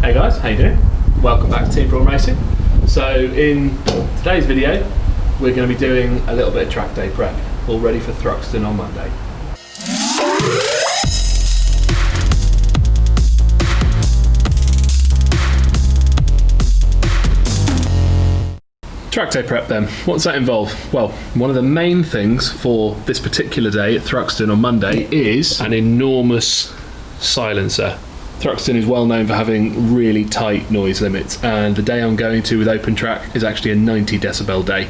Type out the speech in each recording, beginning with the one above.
Hey guys, how you doing? Welcome back to TeamPrawnRacing. So in today's video, we're going to be doing a little bit of track day prep, all ready for Thruxton on Monday. Track day prep then, what does that involve? Well, one of the main things for this particular day at Thruxton on Monday is an enormous silencer. Thruxton is well known for having really tight noise limits, and the day I'm going to with open track is actually a 90 decibel day.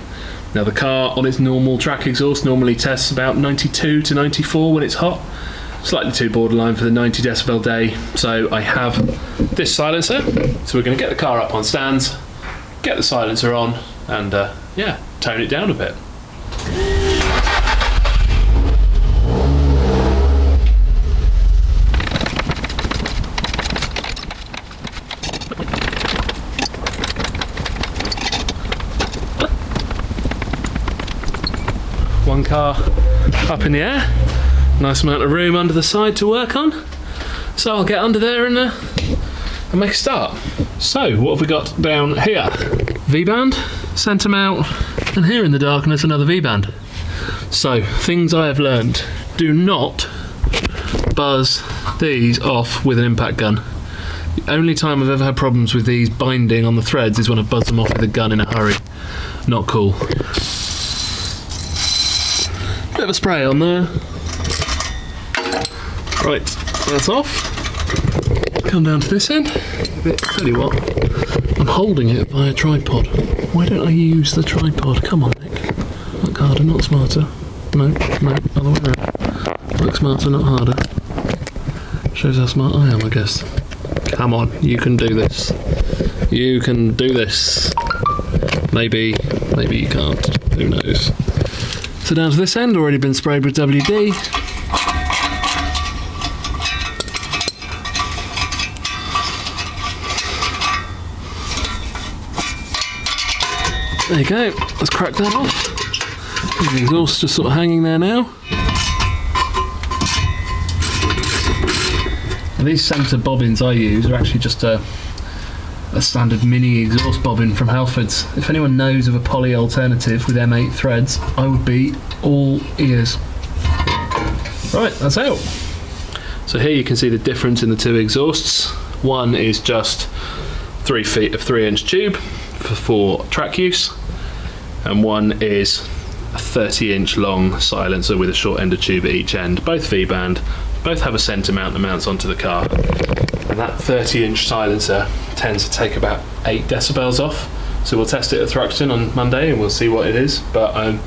Now the car on its normal track exhaust normally tests about 92 to 94 when it's hot, slightly too borderline for the 90 decibel day, so I have this silencer. So we're going to get the car up on stands, get the silencer on, and yeah, tone it down a bit. One car up in the air, nice amount of room under the side to work on, so I'll get under there and make a start. So what have we got down here? V-band, centre mount, and here in the darkness another V-band. So things I have learned: do not buzz these off with an impact gun. The only time I've ever had problems with these binding on the threads is when I buzz them off with a gun in a hurry. Not cool. Bit of a spray on there. Right, that's off. Come down to this end. Tell you what, I'm holding it by a tripod. Why don't I use the tripod? Come on, Nick. Work harder, not smarter. No, other way around. Work smarter, not harder. Shows how smart I am, I guess. Come on, you can do this. You can do this. Maybe you can't. Who knows? So down to this end, already been sprayed with WD. There you go, let's crack that off. The exhaust just sort of hanging there now. And these centre bobbins I use are actually just a standard mini exhaust bobbin from Halfords. If anyone knows of a poly alternative with M8 threads, I would be all ears. Right, that's out. So here you can see the difference in the two exhausts. One is just 3 feet of 3-inch tube for track use, and one is a 30-inch long silencer with a short end of tube at each end. Both V-band, both have a centre mount that mounts onto the car, and that 30-inch silencer tends to take about 8 decibels off. So we'll test it at Thruxton on Monday and we'll see what it is, but I'm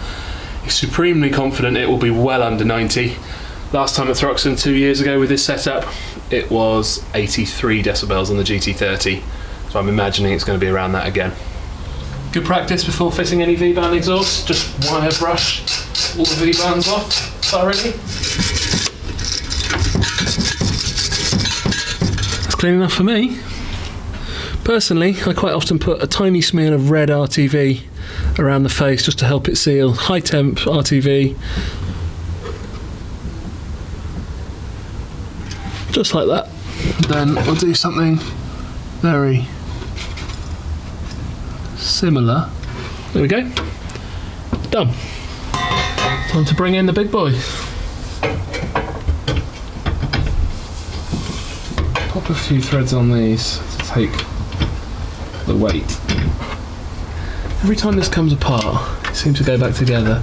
supremely confident it will be well under 90. Last time at Thruxton 2 years ago with this setup, it was 83 decibels on the GT30, so I'm imagining it's going to be around that again. Good practice before fitting any V-band exhaust, just wire brush all the V-bands off thoroughly. That's clean enough for me. Personally, I quite often put a tiny smear of red RTV around the face just to help it seal. High temp RTV. Just like that. Then I'll do something very similar. There we go. Done. Time to bring in the big boy. Pop a few threads on these to take the weight. Every time this comes apart, it seems to go back together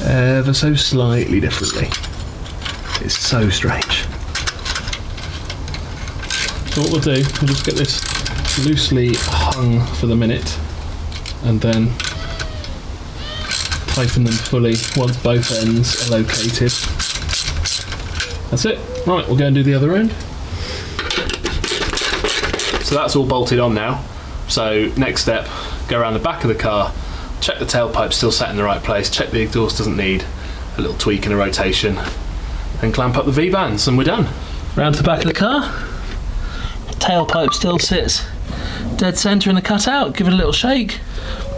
ever so slightly differently. It's so strange. So what we'll do, we'll just get this loosely hung for the minute and then tighten them fully once both ends are located. That's it. Right, we'll go and do the other end. So that's all bolted on now. So next step, go around the back of the car, check the tailpipe still sat in the right place, check the exhaust doesn't need a little tweak and a rotation, and clamp up the V-bands and we're done. Round to the back of the car, tailpipe still sits dead centre in the cutout, give it a little shake,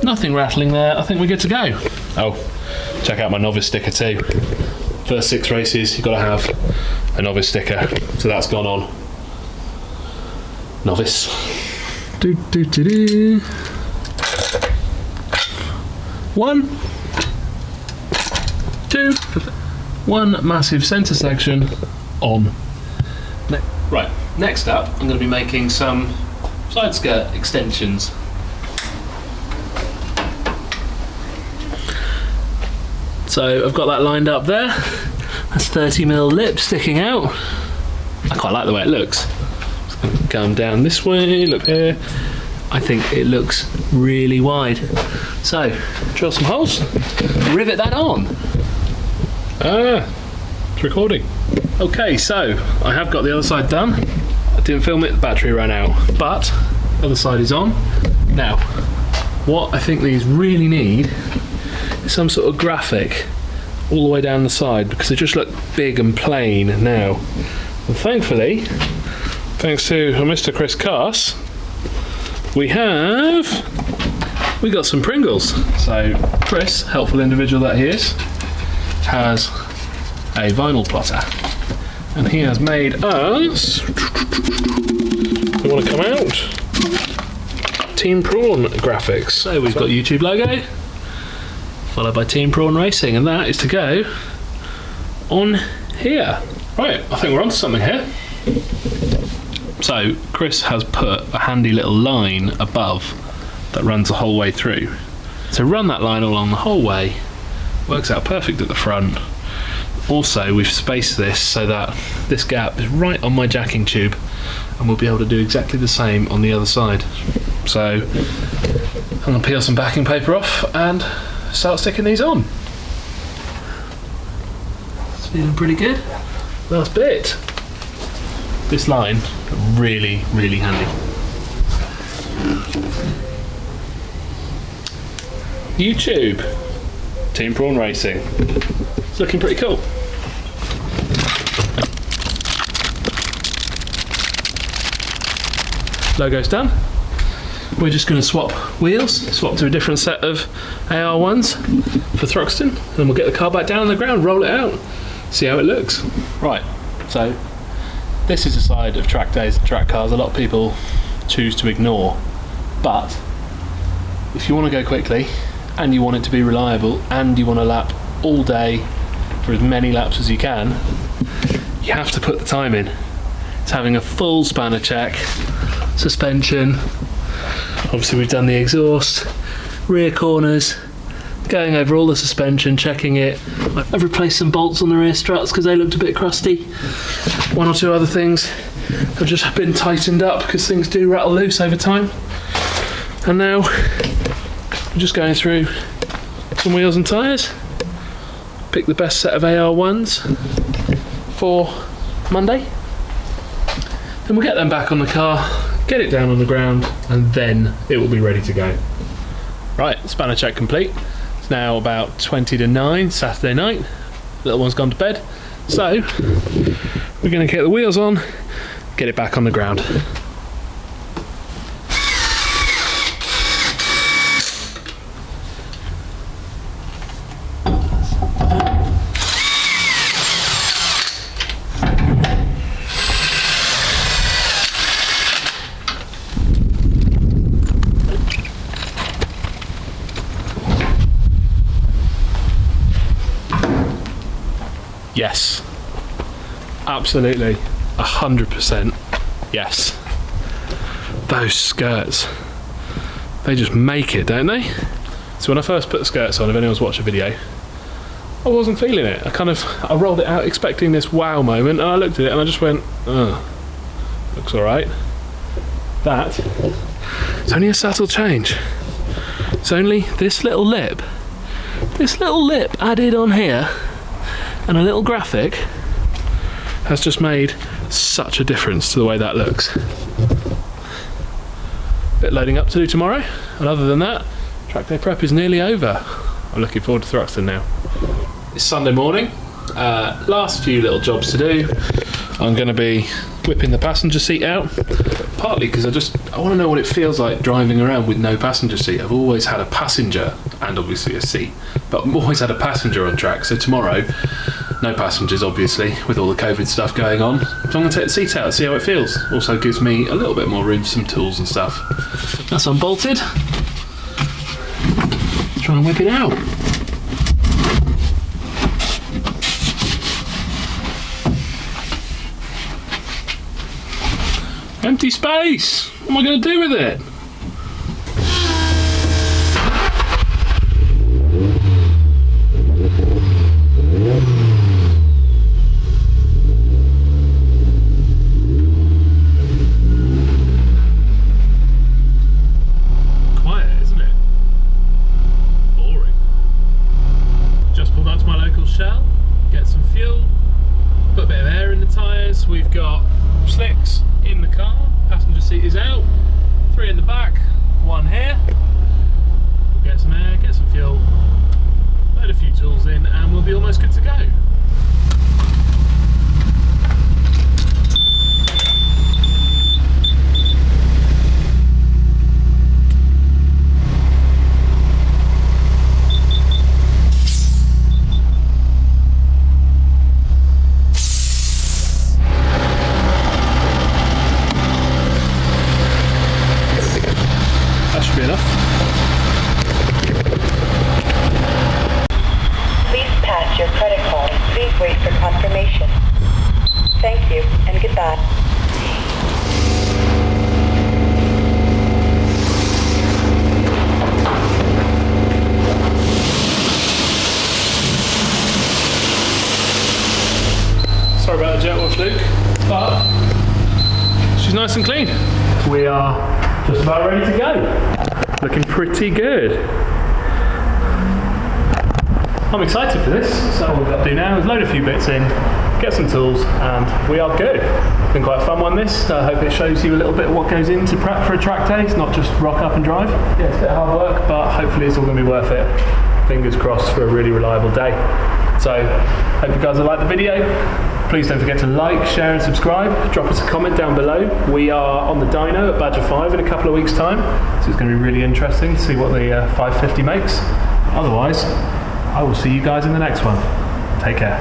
nothing rattling there, I think we're good to go. Oh, check out my novice sticker too. First 6 races you've got to have a novice sticker, so that's gone on. novice. Do, do, do, do. 1, 2, 1 massive centre section on. Right, next up I'm going to be making some side skirt extensions. So I've got that lined up there. That's 30mm lip sticking out. I quite like the way it looks. Just going to come down this way, look here. I think it looks really wide. So, drill some holes, rivet that on. It's recording. Okay, so I have got the other side done. I didn't film it, the battery ran out, but the other side is on. Now, what I think these really need is some sort of graphic all the way down the side, because they just look big and plain now. And thankfully, thanks to Mr. Chris Cass, we got some Pringles. So Chris, helpful individual that he is, has a vinyl plotter, and he has made us, they want to come out, Team Prawn graphics. So we've got YouTube logo, followed by TeamPrawnRacing, and that is to go on here. Right, I think we're onto something here. So Chris has put a handy little line above that runs the whole way through. So run that line along the whole way, works out perfect at the front. Also, we've spaced this so that this gap is right on my jacking tube, and we'll be able to do exactly the same on the other side. So I'm going to peel some backing paper off and start sticking these on. It's feeling pretty good. Last bit. This line, really, really handy. YouTube, TeamPrawnRacing. It's looking pretty cool. Logo's done. We're just going to swap wheels, swap to a different set of AR1s for Thruxton, and then we'll get the car back down on the ground, roll it out, see how it looks. Right, so this is a side of track days and track cars a lot of people choose to ignore, but if you want to go quickly and you want it to be reliable and you want to lap all day for as many laps as you can, you have to put the time in. It's having a full spanner check, suspension, obviously we've done the exhaust, rear corners, going over all the suspension, checking it. I've replaced some bolts on the rear struts because they looked a bit crusty. One or two other things have just been tightened up because things do rattle loose over time. And now I'm just going through some wheels and tyres, pick the best set of AR1s for Monday, and we'll get them back on the car, get it down on the ground, and then it will be ready to go. Right, spanner check complete. It's now about 20 to 9 Saturday night. Little one's gone to bed, so we're going to get the wheels on, get it back on the ground. Yes, absolutely, 100% yes. Those skirts, they just make it, don't they? So when I first put the skirts on, if anyone's watched a video, I wasn't feeling it. I rolled it out expecting this wow moment, and I looked at it and I just went, oh, looks alright. That, it's only a subtle change. It's only this little lip added on here, and a little graphic has just made such a difference to the way that looks. Bit loading up to do tomorrow, and other than that, track day prep is nearly over. I'm looking forward to Thruxton now. It's Sunday morning, last few little jobs to do. I'm going to be whipping the passenger seat out, partly because I want to know what it feels like driving around with no passenger seat. I've always had a passenger and obviously a seat, but I've always had a passenger on track, so tomorrow No passengers, obviously, with all the COVID stuff going on. So I'm going to take the seat out and see how it feels. Also gives me a little bit more room for some tools and stuff. That's unbolted. Let's try and whip it out. Empty space! What am I going to do with it? Quiet, isn't it? Boring. Just pulled up to my local Shell, get some fuel, put a bit of air in the tyres. We've got slicks in the car, passenger seat is out, 3 in the back, 1 here. We'll get some air, get some fuel, load a few tools in, and we'll be almost good to go. Enough. Please pass your credit card. Please wait for confirmation. Thank you and goodbye. Sorry about the jet wash, Luke, but she's nice and clean. We are just about ready to go. Looking pretty good. I'm excited for this. So all we've got to do now is load a few bits in, get some tools, and we are good. It's been quite a fun one, this. I hope it shows you a little bit of what goes into prep for a track day. It's not just rock up and drive. Yeah, it's a bit of hard work, but hopefully it's all going to be worth it. Fingers crossed for a really reliable day. So, hope you guys will like the video. Please don't forget to like, share and subscribe. Drop us a comment down below. We are on the dyno at Badger 5 in a couple of weeks' time, so it's going to be really interesting to see what the 550 makes. Otherwise, I will see you guys in the next one. Take care.